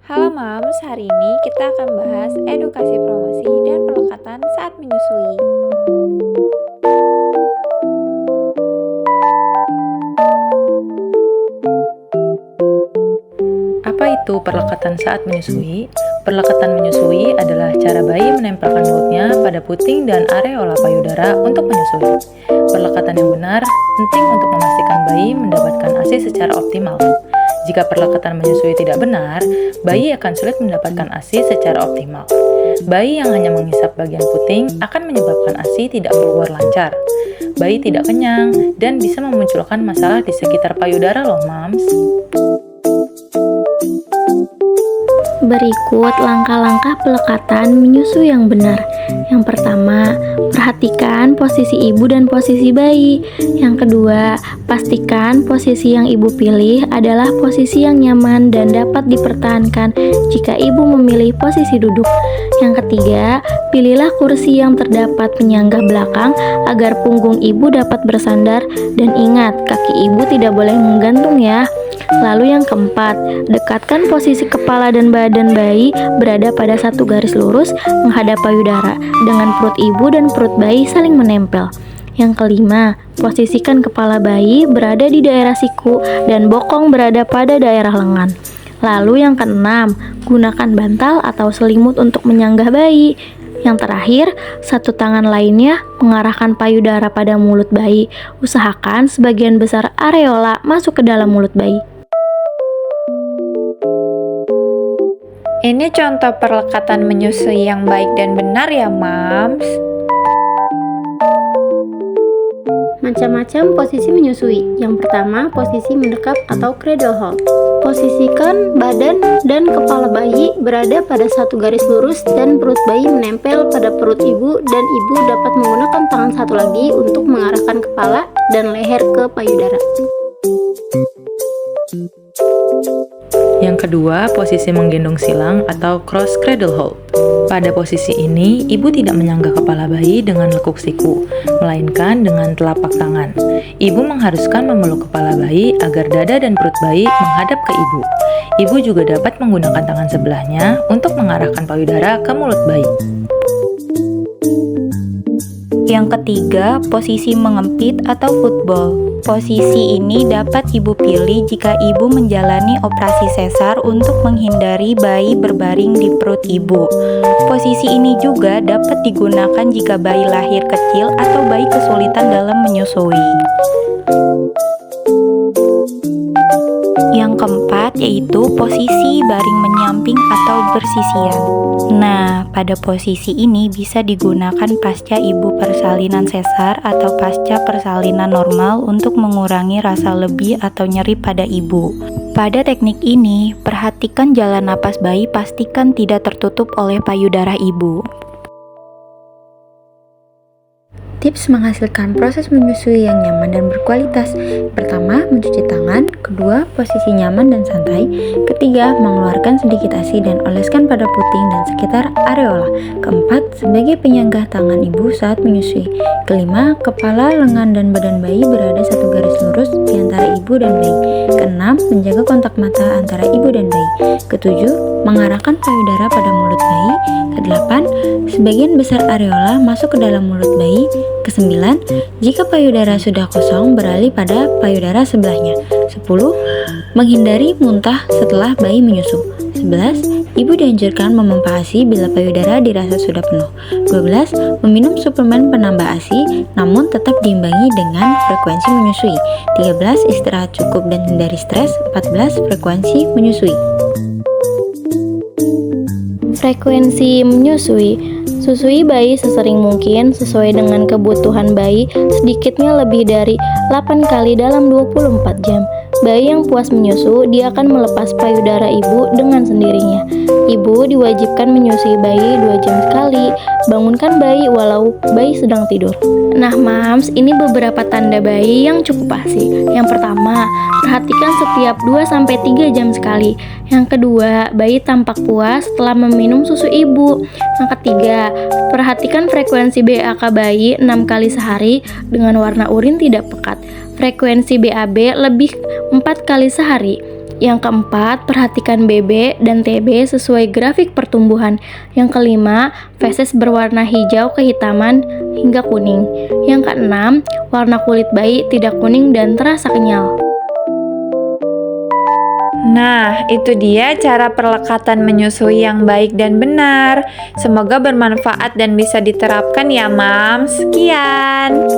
Halo Mams, hari ini kita akan bahas edukasi promosi dan pelekatan saat menyusui. Apa itu perlekatan saat menyusui? Perlekatan menyusui adalah cara bayi menempelkan mulutnya pada puting dan areola payudara untuk menyusui. Perlekatan yang benar penting untuk memastikan bayi mendapatkan ASI secara optimal. Jika perlekatan menyusui tidak benar, bayi akan sulit mendapatkan ASI secara optimal. Bayi yang hanya menghisap bagian puting akan menyebabkan ASI tidak keluar lancar. Bayi tidak kenyang dan bisa memunculkan masalah di sekitar payudara loh, Mams. Berikut langkah-langkah pelekatan menyusui yang benar. Yang pertama, perhatikan posisi ibu dan posisi bayi. Yang kedua, pastikan posisi yang ibu pilih adalah posisi yang nyaman dan dapat dipertahankan jika ibu memilih posisi duduk. Yang ketiga, pilihlah kursi yang terdapat penyangga belakang agar punggung ibu dapat bersandar, dan ingat, kaki ibu tidak boleh menggantung ya. Lalu yang keempat, dekatkan posisi kepala dan badan bayi berada pada satu garis lurus menghadap payudara dengan perut ibu dan perut bayi saling menempel. Yang kelima, posisikan kepala bayi berada di daerah siku dan bokong berada pada daerah lengan. Lalu yang keenam, gunakan bantal atau selimut untuk menyanggah bayi. Yang terakhir, satu tangan lainnya mengarahkan payudara pada mulut bayi. Usahakan sebagian besar areola masuk ke dalam mulut bayi. Ini contoh perlekatan menyusui yang baik dan benar ya Mams. Macam-macam posisi menyusui. Yang pertama, posisi mendekap atau cradle hold. Posisikan badan dan kepala bayi berada pada satu garis lurus dan perut bayi menempel pada perut ibu, dan ibu dapat menggunakan tangan satu lagi untuk mengarahkan kepala dan leher ke payudara. Yang kedua, posisi menggendong silang atau cross cradle hold. Pada posisi ini, ibu tidak menyanggah kepala bayi dengan lekuk siku, melainkan dengan telapak tangan. Ibu mengharuskan memeluk kepala bayi agar dada dan perut bayi menghadap ke ibu. Ibu juga dapat menggunakan tangan sebelahnya untuk mengarahkan payudara ke mulut bayi. Yang ketiga, posisi mengempit atau football. Posisi ini dapat ibu pilih jika ibu menjalani operasi sesar untuk menghindari bayi berbaring di perut ibu. Posisi ini juga dapat digunakan jika bayi lahir kecil atau bayi kesulitan dalam menyusui. Yang keempat yaitu posisi baring menyamping atau bersisian. Nah, pada posisi ini bisa digunakan pasca ibu persalinan sesar atau pasca persalinan normal untuk mengurangi rasa lebih atau nyeri pada ibu. Pada teknik ini, perhatikan jalan napas bayi, pastikan tidak tertutup oleh payudara ibu. Tips menghasilkan proses menyusui yang nyaman dan berkualitas. Pertama, mencuci tangan. Kedua, posisi nyaman dan santai. Ketiga, mengeluarkan sedikit ASI dan oleskan pada puting dan sekitar areola. Keempat, sebagai penyanggah tangan ibu saat menyusui. Kelima, kepala, lengan, dan badan bayi berada satu garis lurus di antara ibu dan bayi. Keenam, menjaga kontak mata antara ibu dan bayi. Ketujuh, mengarahkan payudara pada mulut bayi. Kedelapan, sebagian besar areola masuk ke dalam mulut bayi. Kesembilan, jika payudara sudah kosong, beralih pada payudara sebelahnya. 10. Menghindari muntah setelah bayi menyusu. 11. Ibu dianjurkan memompa ASI bila payudara dirasa sudah penuh. 12. Meminum suplemen penambah ASI, namun tetap diimbangi dengan frekuensi menyusui. 13. Istirahat cukup dan hindari stres. 14. Frekuensi menyusui. Frekuensi menyusui. Susui bayi sesering mungkin sesuai dengan kebutuhan bayi, sedikitnya lebih dari 8 kali dalam 24 jam. Bayi yang puas menyusu, dia akan melepas payudara ibu dengan sendirinya. Ibu diwajibkan menyusui bayi 2 jam sekali. Bangunkan bayi walau bayi sedang tidur. Nah Mams, ini beberapa tanda bayi yang cukup ASI. Yang pertama, perhatikan setiap 2-3 jam sekali. Yang kedua, bayi tampak puas setelah meminum susu ibu. Yang ketiga, perhatikan frekuensi BAK bayi 6 kali sehari dengan warna urin tidak pekat. Frekuensi BAB lebih 4 kali sehari. Yang keempat, perhatikan BB dan TB sesuai grafik pertumbuhan. Yang kelima, feses berwarna hijau kehitaman hingga kuning. Yang keenam, warna kulit bayi tidak kuning dan terasa kenyal. Nah, itu dia cara perlekatan menyusui yang baik dan benar. Semoga bermanfaat dan bisa diterapkan ya, Mams. Sekian.